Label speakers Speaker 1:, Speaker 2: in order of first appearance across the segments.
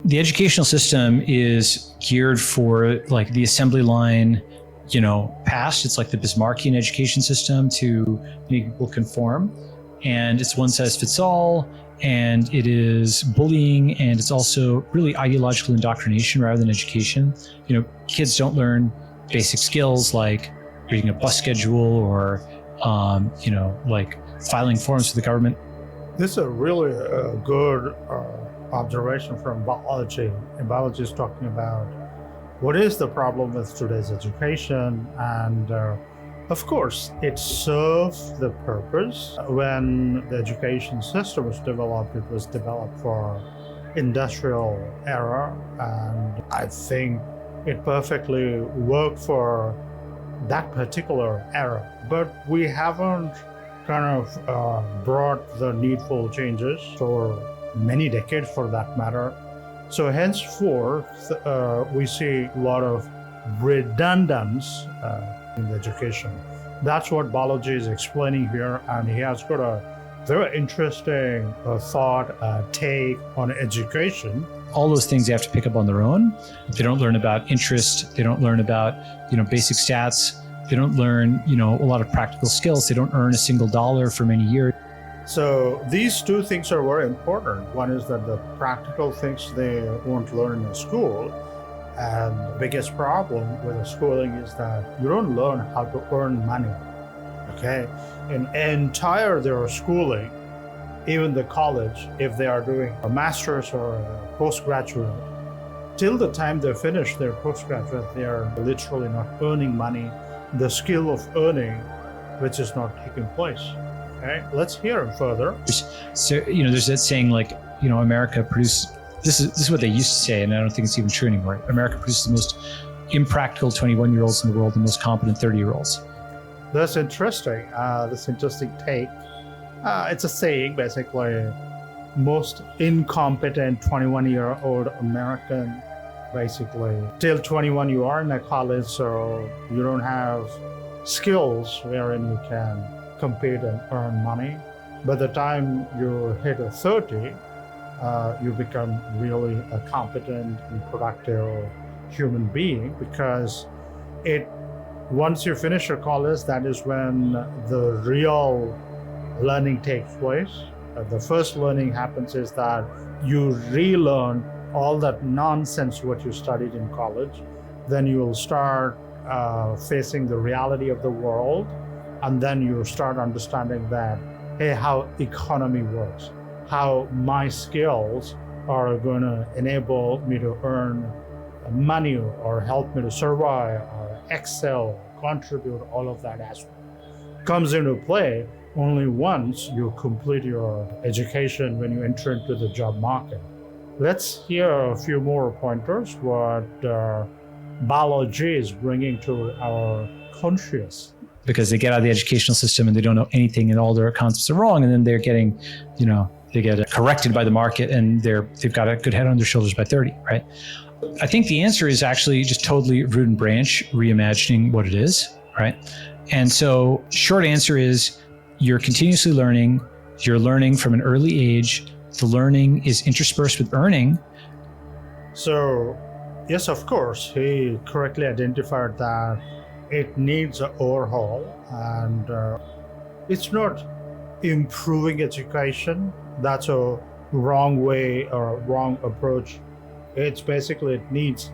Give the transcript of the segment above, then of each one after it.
Speaker 1: The educational system is geared for like the assembly line, past. It's like the Bismarckian education system to make people conform. And it's one size fits all. And it is bullying. And it's also really ideological indoctrination rather than education. Kids don't learn basic skills like reading a bus schedule or, like filing forms for the government.
Speaker 2: This is a really good observation from biology. And biology is talking about what is the problem with today's education. And of course, it serves the purpose. When the education system was developed, it was developed for industrial era. And I think it perfectly worked for that particular era. But we haven't kind of brought the needful changes for many decades for that matter. So henceforth, we see a lot of redundance in the education. That's what Balaji is explaining here, and he has got a very interesting take on education.
Speaker 1: All those things they have to pick up on their own. They don't learn about interest. They don't learn about, basic stats. They don't learn, a lot of practical skills. They don't earn a single dollar for many years.
Speaker 2: So these two things are very important. One is that the practical things they won't learn in school. And the biggest problem with the schooling is that you don't learn how to earn money. Okay? In entire their schooling, even the college, if they are doing a master's or a postgraduate, till the time they finish their postgraduate, they are literally not earning money. The skill of earning, which is not taking place. Okay, let's hear it further.
Speaker 1: So, there's that saying like, America produces, this is what they used to say, and I don't think it's even true anymore. America produces the most impractical 21-year-olds in the world, the most competent 30-year-olds.
Speaker 2: That's interesting. This interesting take. It's a saying, basically, most incompetent 21-year-old American, basically. Till 21, you are in a college, so you don't have skills wherein you can compete and earn money. By the time you hit 30, you become really a competent and productive human being, because once you finish your college, that is when the real learning takes place. The first learning happens is that you relearn all that nonsense what you studied in college. Then you will start facing the reality of the world. And then you start understanding that, hey, how economy works, how my skills are going to enable me to earn money or help me to survive or excel, contribute, all of that aspect comes into play only once you complete your education when you enter into the job market. Let's hear a few more pointers what biology is bringing to our conscious.
Speaker 1: Because they get out of the educational system and they don't know anything and all their concepts are wrong. And then they're getting, they get corrected by the market and they've got a good head on their shoulders by 30, right? I think the answer is actually just totally root and branch, reimagining what it is, right? And so short answer is you're continuously learning. You're learning from an early age. The learning is interspersed with earning.
Speaker 2: So yes, of course, he correctly identified that it needs an overhaul, and it's not improving education. That's a wrong way or a wrong approach. It's basically, it needs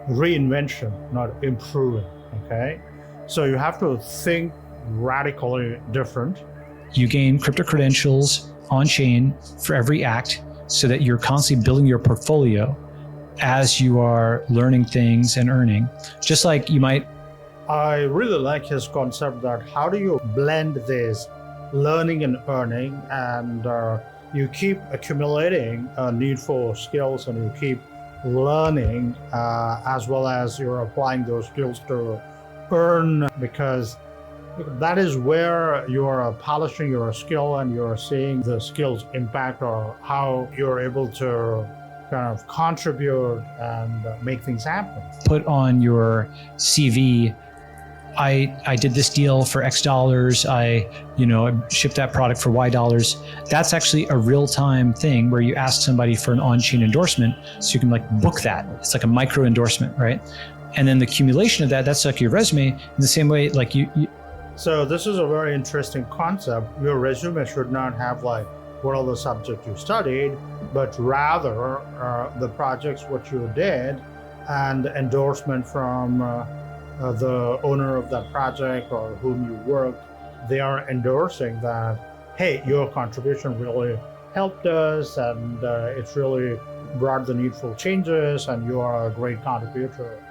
Speaker 2: reinvention, not improving, okay? So you have to think radically different.
Speaker 1: You gain crypto credentials on chain for every act so that you're constantly building your portfolio as you are learning things and earning. Just like you might.
Speaker 2: I really like his concept that how do you blend this learning and earning, and you keep accumulating needful skills and you keep learning as well as you're applying those skills to earn, because that is where you're polishing your skill and you're seeing the skills impact or how you're able to kind of contribute and make things happen.
Speaker 1: Put on your CV I did this deal for X dollars. I shipped that product for Y dollars. That's actually a real-time thing where you ask somebody for an on-chain endorsement, so you can like book that. It's like a micro endorsement, right? And then the accumulation of that's like your resume. In the same way, like you.
Speaker 2: So this is a very interesting concept. Your resume should not have like what are the subjects you studied, but rather the projects what you did and endorsement from the owner of that project or whom you worked. They are endorsing that, hey, your contribution really helped us and it's really brought the needful changes and you are a great contributor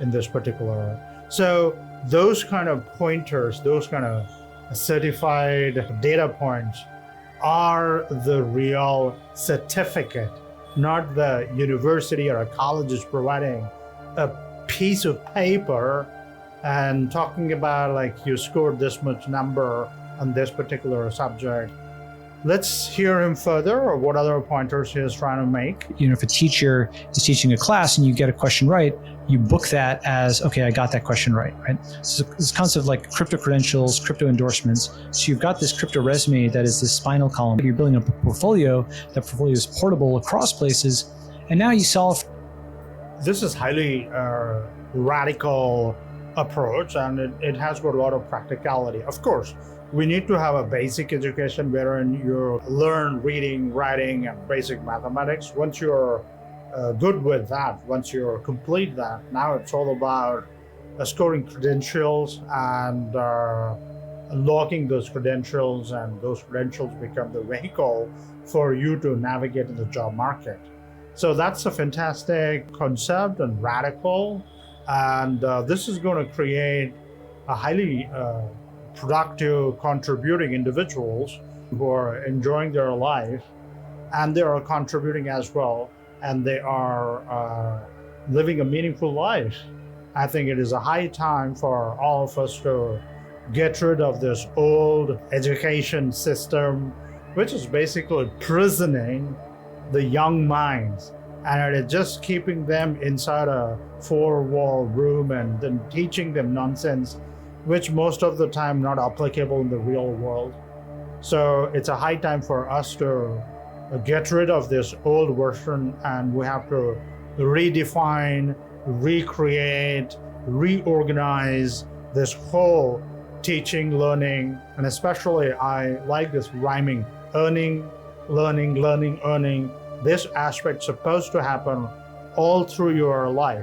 Speaker 2: in this particular. So those kind of pointers, those kind of certified data points are the real certificate, not the university or a college is providing a piece of paper and talking about like you scored this much number on this particular subject. Let's hear him further, or what other pointers he is trying to make.
Speaker 1: If a teacher is teaching a class and you get a question right, you book that as, okay, I got that question right? So this concept of like crypto credentials, crypto endorsements. So you've got this crypto resume that is this spinal column. You're building a portfolio. That portfolio is portable across places. And now you solve.
Speaker 2: This is highly radical approach, and it has got a lot of practicality. Of course, we need to have a basic education wherein you learn reading, writing, and basic mathematics. Once you're good with that, once you're complete that, now it's all about scoring credentials and logging those credentials, and those credentials become the vehicle for you to navigate in the job market. So that's a fantastic concept and radical, and this is going to create a highly productive, contributing individuals who are enjoying their life, and they are contributing as well, and they are living a meaningful life. I think it is a high time for all of us to get rid of this old education system, which is basically prisoning the young minds, and it's just keeping them inside a four-wall room and then teaching them nonsense, which most of the time not applicable in the real world. So it's a high time for us to get rid of this old version, and we have to redefine, recreate, reorganize this whole teaching, learning, and especially I like this rhyming, earning, learning, learning, earning. This aspect is supposed to happen all through your life.